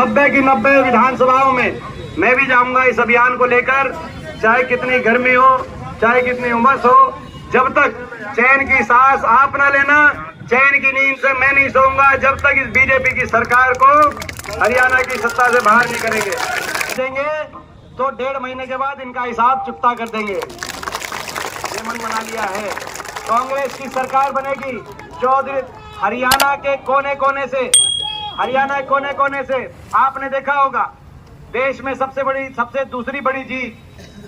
90 की 90 विधानसभाओं में मैं भी जाऊंगा इस अभियान को लेकर, चाहे कितनी गर्मी हो, चाहे कितनी उमस हो, जब तक चैन की सांस आप ना लेना, चैन की नींद से मैं नहीं सोऊंगा जब तक इस बीजेपी की सरकार को हरियाणा की सत्ता से बाहर नहीं करेंगे देंगे तो 1.5 महीने के बाद इनका हिसाब चुकता कर देंगे। ये मन बना लिया है। कांग्रेस की सरकार बनेगी। चौधरी हरियाणा के कोने कोने से आपने देखा होगा, देश में सबसे दूसरी बड़ी जीत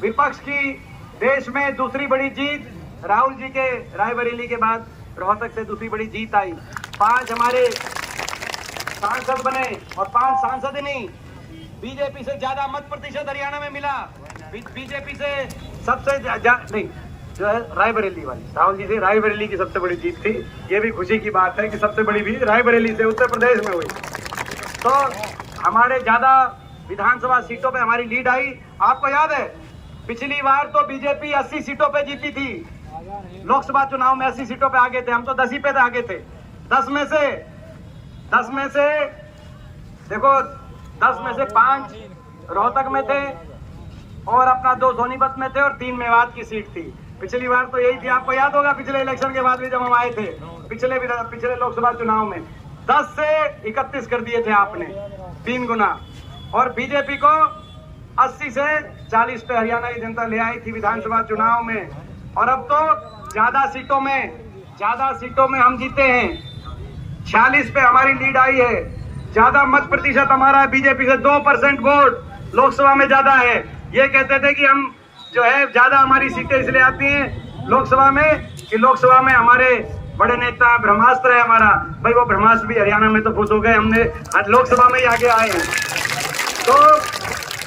विपक्ष की, देश में दूसरी बड़ी जीत राहुल जी के रायबरेली के बाद रोहतक से दूसरी बड़ी जीत आई। 5 हमारे सांसद बने और 5 सांसद नहीं, बीजेपी से ज्यादा मत प्रतिशत हरियाणा में मिला। बीजेपी से सबसे नहीं, जो है रायबरेली वाली, राहुल जी से रायबरेली की सबसे बड़ी जीत थी। ये भी खुशी की बात है कि सबसे बड़ी जीत रायबरेली से उत्तर प्रदेश में हुई। तो हमारे ज्यादा विधानसभा सीटों पे हमारी लीड आई। आपको याद है पिछली बार तो बीजेपी 80 सीटों पे जीती थी, लोकसभा चुनाव में 80 सीटों पे आगे थे, हम तो 10 ही पे आगे थे। 10 में से देखो 10 में से 5 रोहतक में थे और अपना 2 सोनीपत में थे और 3 मेवात की सीट थी। पिछली बार तो यही थी, आपको याद होगा पिछले इलेक्शन के बाद भी जब हम आए थे पिछले लोकसभा चुनाव में 10 से 31 कर दिए थे आपने, 3 गुना। और बीजेपी को 80 से 40 पे हरियाणा की जनता ले आई थी विधानसभा चुनाव में। और अब तो ज्यादा सीटों में हम जीते हैं। 46 पे हमारी लीड आई है। ज्यादा मत प्रतिशत हमारा है बीजेपी से, 2% वोट लोकसभा में ज्यादा है। ये कहते थे कि हम जो है ज्यादा हमारी सीटें इसलिए आती हैं लोकसभा में कि लोकसभा में हमारे बड़े नेता ब्रह्मास्त्र है हमारा। भाई वो ब्रह्मास्त्र भी हरियाणा में तो खुश हो गए, हमने आज लोकसभा में ही आगे आए हैं। तो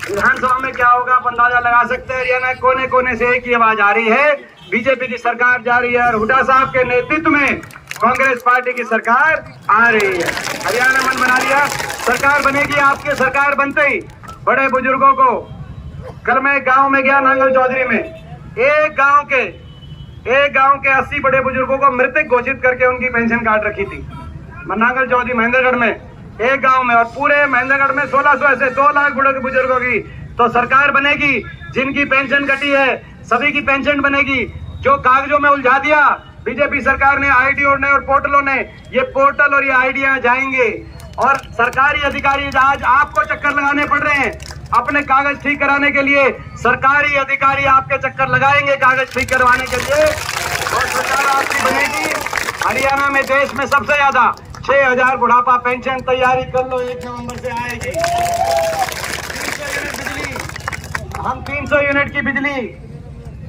विधानसभा में क्या होगा आप अंदाजा लगा सकते हैं। हरियाणा कोने कोने से एक ही आवाज आ रही है, बीजेपी की सरकार जा रही है और हुड्डा साहब के नेतृत्व में कांग्रेस पार्टी की सरकार आ रही है। हरियाणा मन बना लिया, सरकार बनेगी। आपके सरकार बनते ही बड़े बुजुर्गों को, कल मैं गांव में गया नांगल चौधरी में, एक गांव के 80 बड़े बुजुर्गों को मृतक घोषित करके उनकी पेंशन काट रखी थी। नांगल चौधरी महेंद्रगढ़ में एक गांव में, और पूरे महेंद्रगढ़ में 1600 ऐसे 2 लाख बुजुर्गों की तो सरकार बनेगी। जिनकी पेंशन कटी है सभी की पेंशन बनेगी। जो कागजों में उलझा दिया बीजेपी सरकार ने, आईडीओ ने और पोर्टलों ने, ये पोर्टल और ये आईडिया जाएंगे और सरकारी अधिकारी आज आपको चक्कर लगाने पड़ रहे हैं अपने कागज ठीक कराने के लिए। सरकारी अधिकारी आपके चक्कर लगाएंगे कागज ठीक करवाने के लिए और सरकार आपकी बनेगी। हरियाणा में देश में सबसे ज्यादा 6000 बुढ़ापा पेंशन, तैयारी कर लो 1 नवंबर से आएगी। 300 यूनिट बिजली, हम 300 यूनिट की बिजली,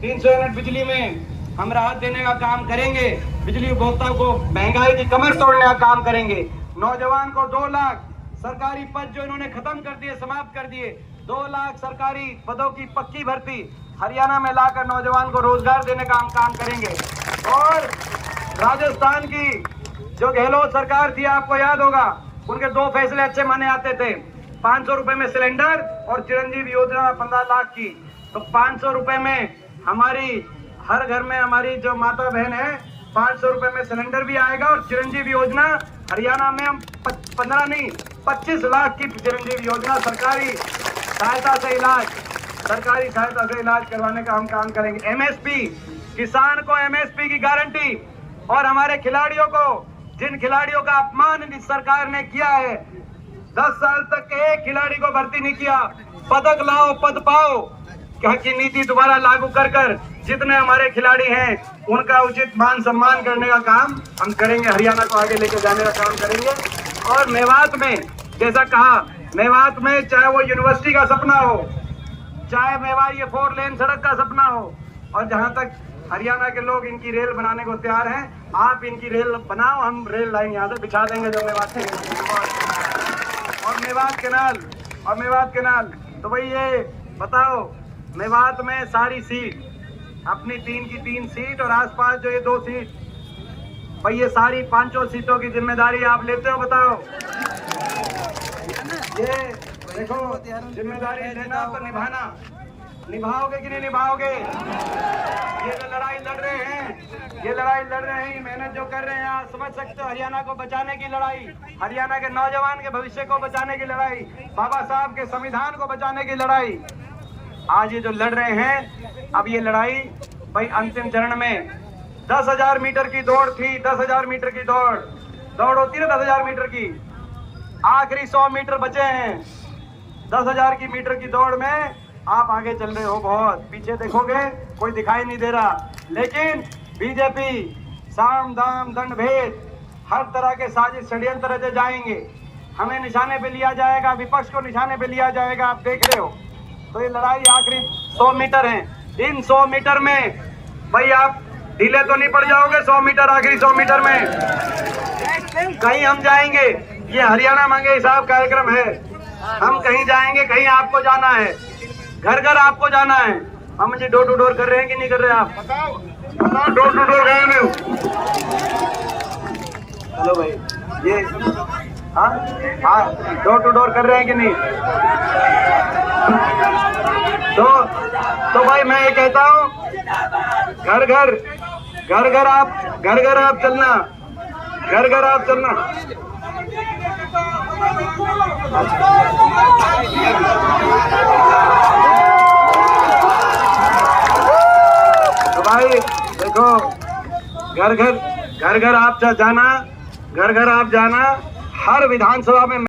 300 यूनिट बिजली में हम राहत देने का काम करेंगे। बिजली उपभोक्ता को महंगाई की कमर तोड़ने का काम करेंगे। नौजवान को 2 लाख सरकारी पद जो इन्होंने खत्म कर दिए, समाप्त कर दिए, 2 लाख सरकारी पदों की पक्की भर्ती हरियाणा में लाकर नौजवान को रोजगार देने का हम काम करेंगे। और राजस्थान की जो गहलोत सरकार थी, आपको याद होगा, उनके 2 फैसले अच्छे माने आते थे, 500 रुपए में सिलेंडर और चिरंजीवी योजना 15 लाख की। तो 500 रुपए में हमारी हर घर में हमारी जो माता बहन है 500 रुपए में सिलेंडर भी आएगा और चिरंजीवी योजना हरियाणा में हम 15 नहीं 25 लाख की चिरंजीवी योजना सरकारी सहायता से इलाज करवाने का हम काम करेंगे। एमएसपी, किसान को एमएसपी की गारंटी। और हमारे खिलाड़ियों को, जिन खिलाड़ियों का अपमान इस सरकार ने किया है, 10 साल तक एक खिलाड़ी को भर्ती नहीं किया, पदक लाओ पद पाओ की नीति दोबारा लागू कर जितने हमारे खिलाड़ी हैं उनका उचित मान सम्मान करने का काम हम करेंगे। हरियाणा को आगे लेकर जाने का काम करेंगे। और मेवात में, जैसा कहा, मेवात में चाहे वो यूनिवर्सिटी का सपना हो, चाहे मेवात ये 4 लेन सड़क का सपना हो, और जहां तक हरियाणा के लोग इनकी रेल बनाने को तैयार हैं, आप इनकी रेल बनाओ, हम रेल लाइन यहाँ से बिछा देंगे जो मेवात के। और मेवात केनाल तो भाई ये बताओ, मेवात में सारी सीट अपनी 3 की 3 सीट और आसपास जो ये 2 सीट, भाई ये सारी 5 सीटों की जिम्मेदारी आप लेते हो, बताओ। ये देखो, जिम्मेदारी लेना तो निभाना। निभाओगे कि नहीं निभाओगे? ये जो लड़ाई लड़ रहे हैं, ये लड़ाई लड़ रहे हैं, मेहनत जो कर रहे हैं, आप समझ सकते हो, हरियाणा को बचाने की लड़ाई, हरियाणा के नौजवान के भविष्य को बचाने की लड़ाई, बाबा साहब के संविधान को बचाने की लड़ाई। आज ये जो लड़ रहे हैं, अब ये लड़ाई भाई अंतिम चरण में 10,000 मीटर की दौड़ थी, 10,000 मीटर की दौड़ होती है ना 10,000 मीटर की, आखिरी 100 मीटर बचे हैं। 10,000 की मीटर की दौड़ में आप आगे चल रहे हो, बहुत पीछे देखोगे कोई दिखाई नहीं दे रहा, लेकिन बीजेपी साम दाम दंड भेद हर तरह के साजिश षड्यंत्र रचे जाएंगे, हमें निशाने पे लिया जाएगा, विपक्ष को निशाने पे लिया जाएगा, आप देख रहे हो। तो ये लड़ाई आखिरी 100 मीटर है, इन 100 मीटर में भाई आप ढीले तो नहीं पड़ जाओगे। 100 मीटर, आखिरी 100 मीटर में कहीं हम जाएंगे, ये हरियाणा मांगे हिसाब कार्यक्रम है, हम कहीं जाएंगे, कहीं आपको जाना है, घर घर आपको जाना है। हम मुझे डोर टू डोर कर रहे हैं कि नहीं कर रहे आप? बताओ डोर टू डोर गए नहीं? हेलो भाई, ये हाँ डोर टू डोर कर रहे हैं कि नहीं? तो भाई मैं ये कहता हूँ, घर घर आप चलना, घर घर आप चलना। तो भाई देखो, घर घर आप जाना, घर घर आप जाना, हर विधानसभा में